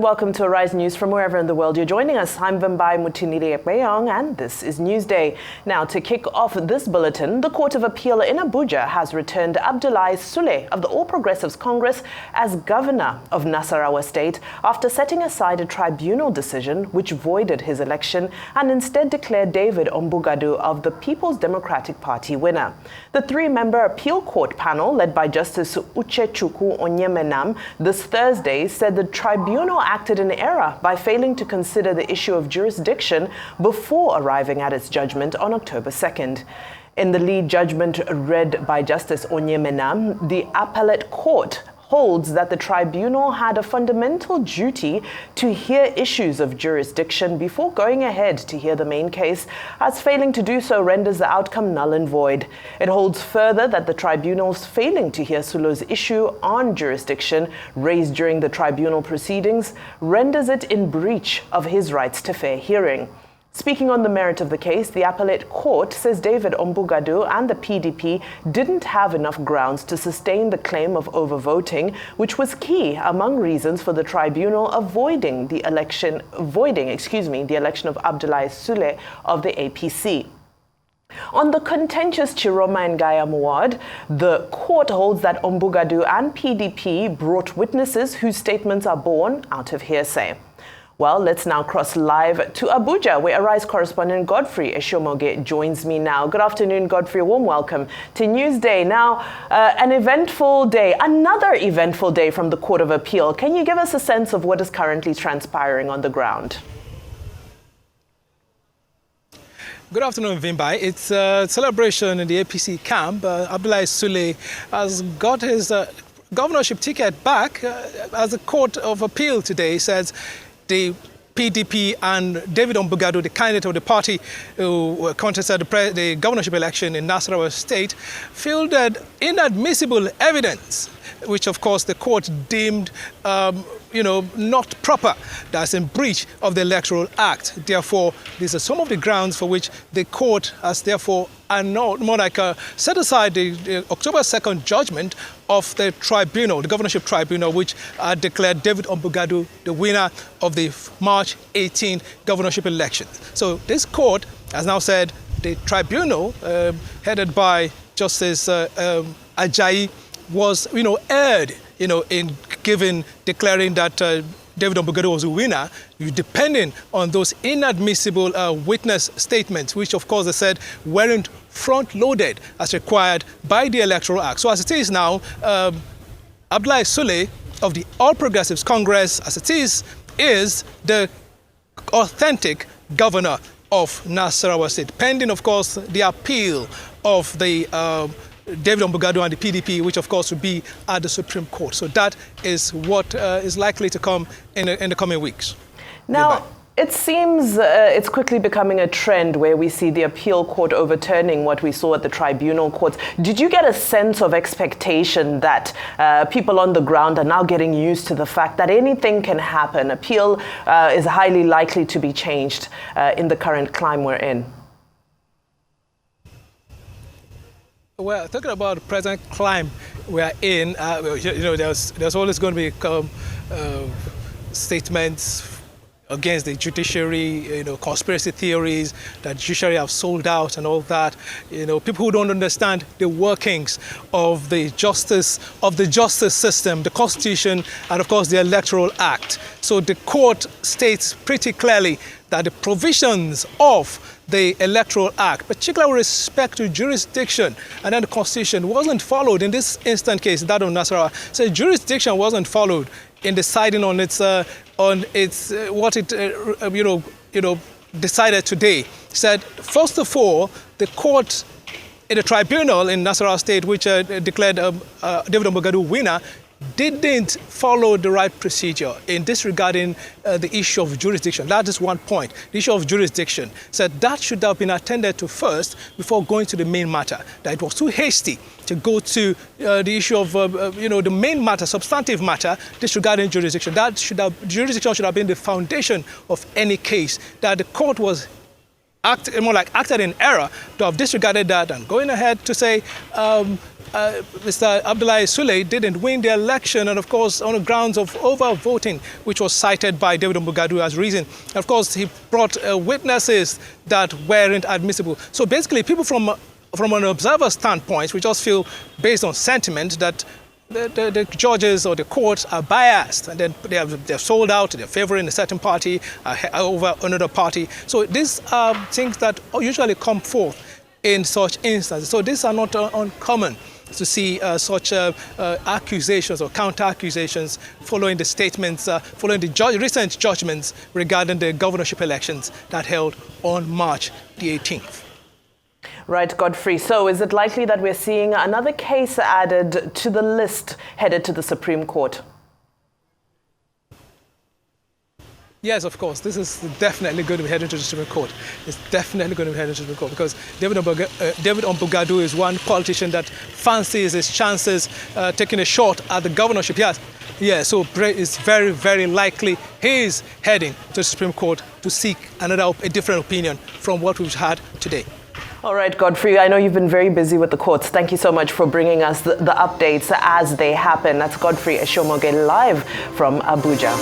and welcome to Arise News from wherever in the world you're joining us. I'm Vimbai Mutinili-Ekpeyong, and this is Newsday. Now, to kick off this bulletin, the Court of Appeal in Abuja has returned Abdullahi Sule of the All Progressives Congress as governor of Nasarawa State after setting aside a tribunal decision which voided his election and instead declared David Ombugadu of the People's Democratic Party winner. The three-member appeal court panel, led by Justice Uchechukwu Onyemenam, this Thursday said the tribunal acted in error by failing to consider the issue of jurisdiction before arriving at its judgment on October 2nd. In the lead judgment read by Justice Onyemenam, the appellate court holds that the tribunal had a fundamental duty to hear issues of jurisdiction before going ahead to hear the main case, as failing to do so renders the outcome null and void. It holds further that the tribunal's failing to hear Sule's issue on jurisdiction raised during the tribunal proceedings renders it in breach of his rights to fair hearing. Speaking on the merit of the case, the appellate court says David Ombugadu and the PDP didn't have enough grounds to sustain the claim of overvoting, which was key among reasons for the tribunal avoiding the election of Abdullahi Sule of the APC. On the contentious Chiroma and Gayam ward, the court holds that Ombugadu and PDP brought witnesses whose statements are born out of hearsay. Well, let's now cross live to Abuja, where Arise correspondent Godfrey Eshomoge joins me now. Good afternoon, Godfrey. A warm welcome to Newsday. Now, another eventful day from the Court of Appeal. Can you give us a sense of what is currently transpiring on the ground? Good afternoon, Vimbai. It's a celebration in the APC camp. Abdullahi Sule has got his governorship ticket back as the Court of Appeal today says the PDP and David Ombugadu, the candidate of the party who contested the governorship election in Nasarawa State, fielded inadmissible evidence, which of course the court deemed not proper. That's in breach of the Electoral Act. Therefore, these are some of the grounds for which the court has therefore set aside the October 2nd judgment of the tribunal, the governorship tribunal, which declared David Ombugadu the winner of the March 18 governorship election. So this court has now said the tribunal, headed by Justice Ajayi, was, erred, in declaring that David Ombugadu was a winner, depending on those inadmissible witness statements, which of course they said weren't front-loaded as required by the Electoral Act. So as it is now, Abdullahi Sule of the All Progressives Congress, as it is the authentic governor of Nasarawa State, pending of course the appeal of the David Ombugadu and the PDP, which of course will be at the Supreme Court. So that is what is likely to come in the coming weeks. Now, it seems it's quickly becoming a trend where we see the appeal court overturning what we saw at the tribunal courts. Did you get a sense of expectation that people on the ground are now getting used to the fact that anything can happen? Appeal is highly likely to be changed in the current climate we're in. Well, talking about the present climate we are in, there's always going to be statements against the judiciary, conspiracy theories that judiciary have sold out and all that. People who don't understand the workings of the justice system, the Constitution, and of course the Electoral Act. So the court states pretty clearly that the provisions of the Electoral Act, particularly with respect to jurisdiction and then the Constitution, wasn't followed in this instant case, that of Nasarawa. So jurisdiction wasn't followed in deciding on what it decided today. Said first of all, the court in the tribunal in Nasarawa State, which declared David Ombugadu winner, didn't follow the right procedure in disregarding the issue of jurisdiction. That is one point. The issue of jurisdiction said that should have been attended to first before going to the main matter. That it was too hasty to go to the issue of the main matter, substantive matter, disregarding jurisdiction. Jurisdiction should have been the foundation of any case. That the court was acted in error to have disregarded that and going ahead to say Mr. Abdullahi Sule didn't win the election, and of course on the grounds of overvoting, which was cited by David Ombugadu as reason. Of course, he brought witnesses that weren't admissible. So basically, people from an observer standpoint, we just feel, based on sentiment, that the judges or the courts are biased, and then they're sold out, they're favoring a certain party over another party. So these are things that usually come forth in such instances. So these are not uncommon to see such accusations or counter-accusations following the statements, following the recent judgments regarding the governorship elections that held on March the 18th. Right, Godfrey. So is it likely that we're seeing another case added to the list headed to the Supreme Court? Yes, of course. This is definitely going to be headed to the Supreme Court. It's definitely going to be headed to the Supreme Court because David Ombugadu is one politician that fancies his chances taking a shot at the governorship. Yes. Yeah, so it's very, very likely he's heading to the Supreme Court to seek a different opinion from what we've had today. All right, Godfrey, I know you've been very busy with the courts. Thank you so much for bringing us the updates as they happen. That's Godfrey Eshomoge live from Abuja.